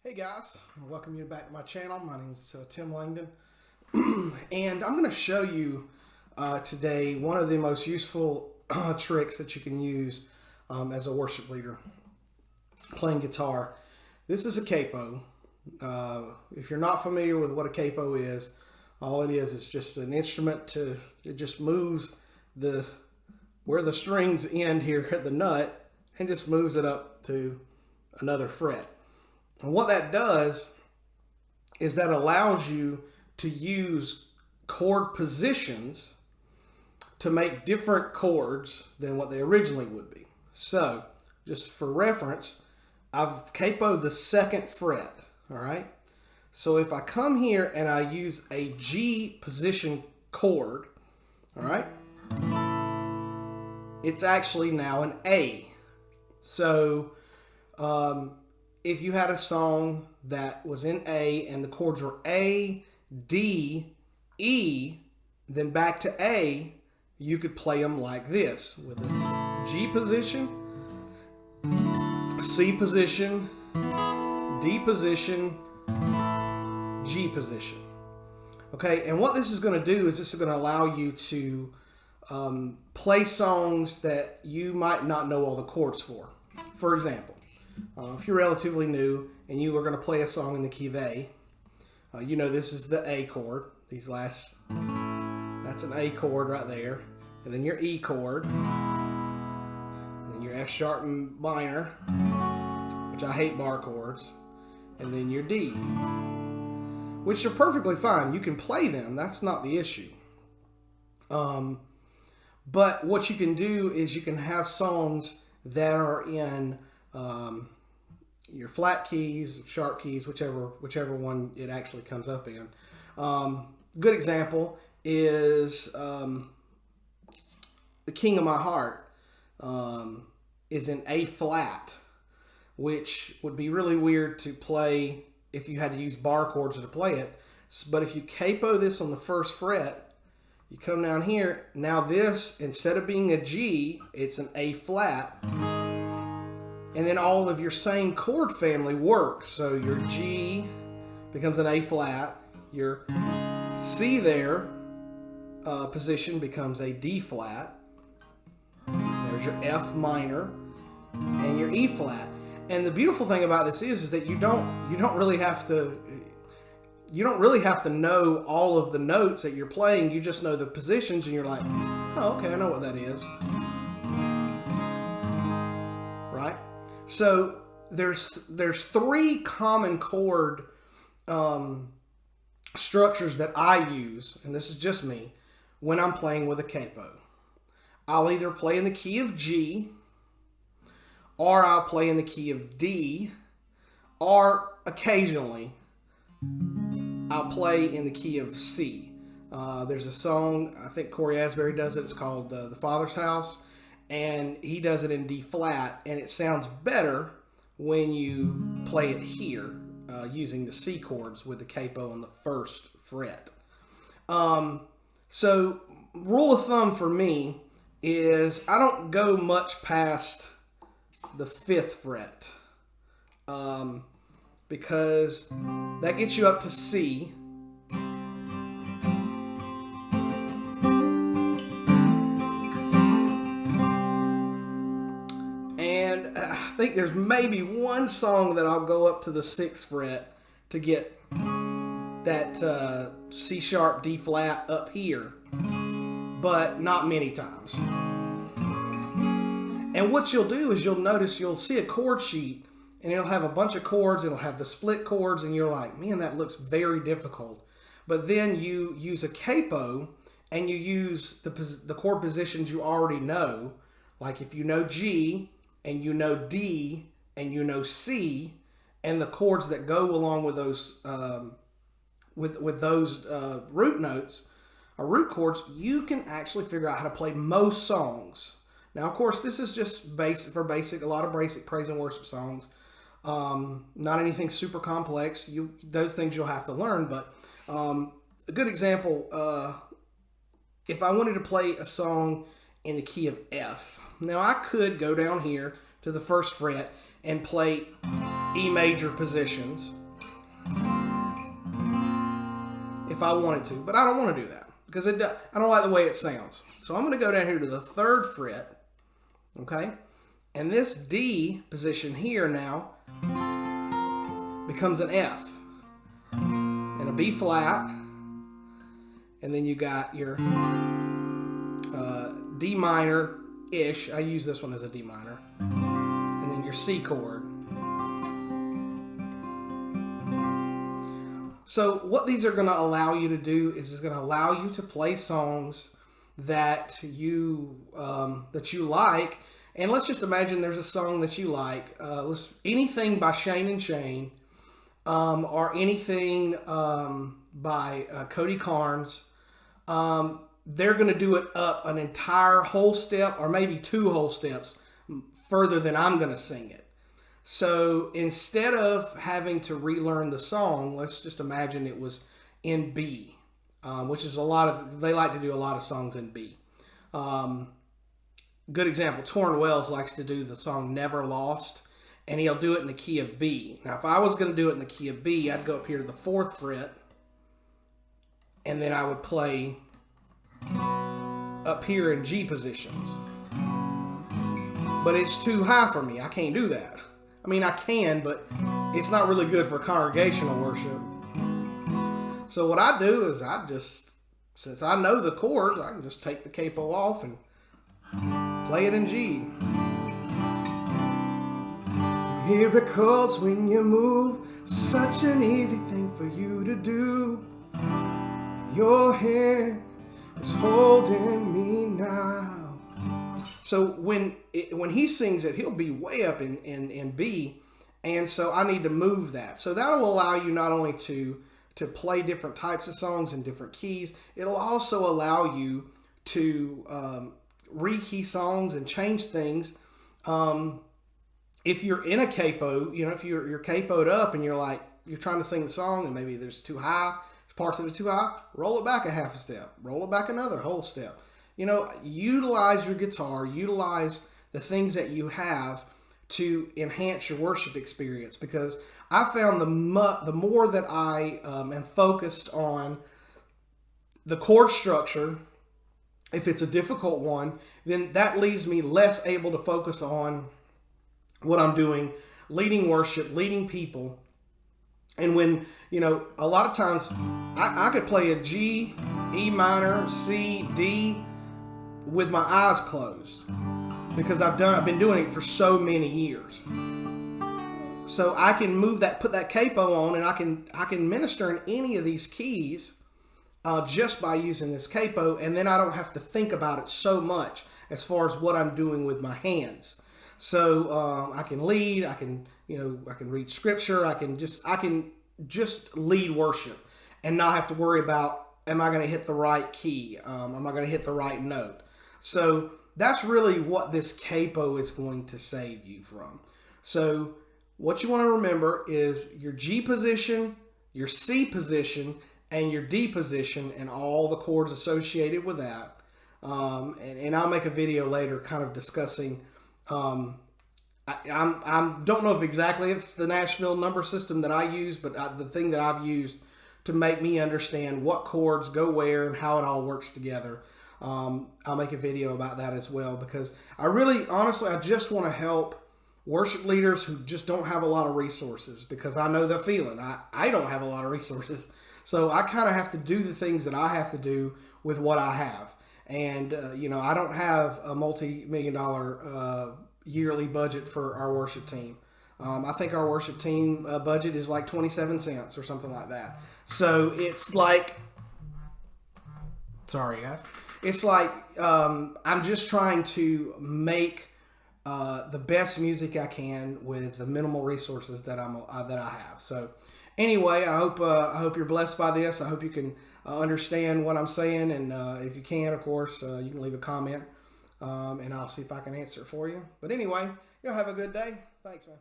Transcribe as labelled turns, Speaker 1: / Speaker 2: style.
Speaker 1: Hey guys, I welcome you back to my channel. My name is Tim Langdon, and I'm going to show you today one of the most useful tricks that you can use as a worship leader playing guitar. This is a capo. If you're not familiar with what a capo is, all it is just an instrument it just moves where the strings end here at the nut and just moves it up to another fret. And what that does is that allows you to use chord positions to make different chords than what they originally would be. So, just for reference, I've capoed the second fret, all right? So if I come here and I use a G position chord, all right, it's actually now an A. So, if you had a song that was in A and the chords were A, D, E, then back to A, you could play them like this with a G position, C position, D position, G position. Okay, and what this is going to do is this is going to allow you to play songs that you might not know all the chords for. For example, if you're relatively new and you are going to play a song in the key of A, you know this is the A chord. That's an A chord right there. And then your E chord. And then your F sharp minor, which I hate bar chords. And then your D, which are perfectly fine. You can play them. That's not the issue. But what you can do is you can have songs that are in your flat keys, sharp keys, whichever one it actually comes up in. Good example is The King of My Heart is in A flat, which would be really weird to play if you had to use bar chords to play it. But if you capo this on the first fret, you come down here, now this, instead of being a G, it's an A flat. And then all of your same chord family works. So your G becomes an A flat. Your C there position becomes a D flat. There's your F minor and your E flat. And the beautiful thing about this is that you don't really have to know all of the notes that you're playing. You just know the positions, and you're like, oh, okay, I know what that is. Right? So there's three common chord structures that I use, and this is just me, when I'm playing with a capo. I'll either play in the key of G, or I'll play in the key of D, or occasionally I'll play in the key of C. There's a song, I think Corey Asbury does it, it's called The Father's House. And he does it in D flat, and it sounds better when you play it here using the C chords with the capo on the first fret. So rule of thumb for me is I don't go much past the 5th fret because that gets you up to C. I think there's maybe one song that I'll go up to the 6th fret to get that C sharp D flat up here, but not many times. And what you'll do is you'll see a chord sheet, and it'll have a bunch of chords, it'll have the split chords, and you're like, man, that looks very difficult. But then you use a capo, and you use the chord positions you already know, like if you know G, and you know D, and you know C, and the chords that go along with those root notes or root chords, you can actually figure out how to play most songs. Now, of course, this is just a lot of basic praise and worship songs. Not anything super complex. Those things you'll have to learn. But a good example, if I wanted to play a song in the key of F. Now I could go down here to the first fret and play E major positions if I wanted to, but I don't want to do that because I don't like the way it sounds. So I'm going to go down here to the 3rd fret, okay? And this D position here now becomes an F and a B flat, and then you got your D minor-ish. I use this one as a D minor, and then your C chord. So what these are going to allow you to do is it's going to allow you to play songs that you like. And let's just imagine there's a song that you like. Anything by Shane and Shane, or anything by Cody Carnes. They're going to do it up an entire whole step, or maybe 2 whole steps further than I'm going to sing it. So instead of having to relearn the song, let's just imagine it was in B, which is they like to do a lot of songs in B. Good example, Torrin Wells likes to do the song Never Lost, and he'll do it in the key of B. Now, if I was going to do it in the key of B, I'd go up here to the 4th fret, and then I would play up here in G positions. But it's too high for me. I can't do that. I mean, I can, but it's not really good for congregational worship. So what I do is since I know the chords, I can just take the capo off and play it in G. Miracles when you move, such an easy thing for you to do. Your hand is holding me now. So when he sings it, he'll be way up in B, and so I need to move that. So that'll allow you not only to play different types of songs in different keys, it'll also allow you to rekey songs and change things. If you're in a capo, if you're capoed up and you're trying to sing the song and maybe there's too high, parts of it too high, roll it back a half a step, roll it back another whole step. Utilize your guitar, utilize the things that you have to enhance your worship experience, because I found the more that I am focused on the chord structure, if it's a difficult one, then that leaves me less able to focus on what I'm doing, leading worship, leading people. And when, a lot of times I could play a G, E minor, C, D with my eyes closed because I've been doing it for so many years. So I can put that capo on, and I can minister in any of these keys just by using this capo, and then I don't have to think about it so much as far as what I'm doing with my hands. So I can lead, I can read scripture, I can just lead worship and not have to worry about, am I going to hit the right key? Am I going to hit the right note? So that's really what this capo is going to save you from. So what you want to remember is your G position, your C position, and your D position, and all the chords associated with that. And I'll make a video later kind of discussing, I don't know if exactly it's the Nashville number system that I use, but the thing that I've used to make me understand what chords go where and how it all works together. I'll make a video about that as well, because honestly, I just want to help worship leaders who just don't have a lot of resources, because I know the feeling. I don't have a lot of resources. So I kind of have to do the things that I have to do with what I have. And, I don't have a multi-million-dollar yearly budget for our worship team. I think our worship team budget is like 27 cents or something like that. So it's like, sorry guys, it's like I'm just trying to make the best music I can with the minimal resources that I have. So anyway, I hope you're blessed by this. I hope you can understand what I'm saying, and if you can, of course, you can leave a comment, and I'll see if I can answer it for you. But anyway, y'all have a good day. Thanks, man.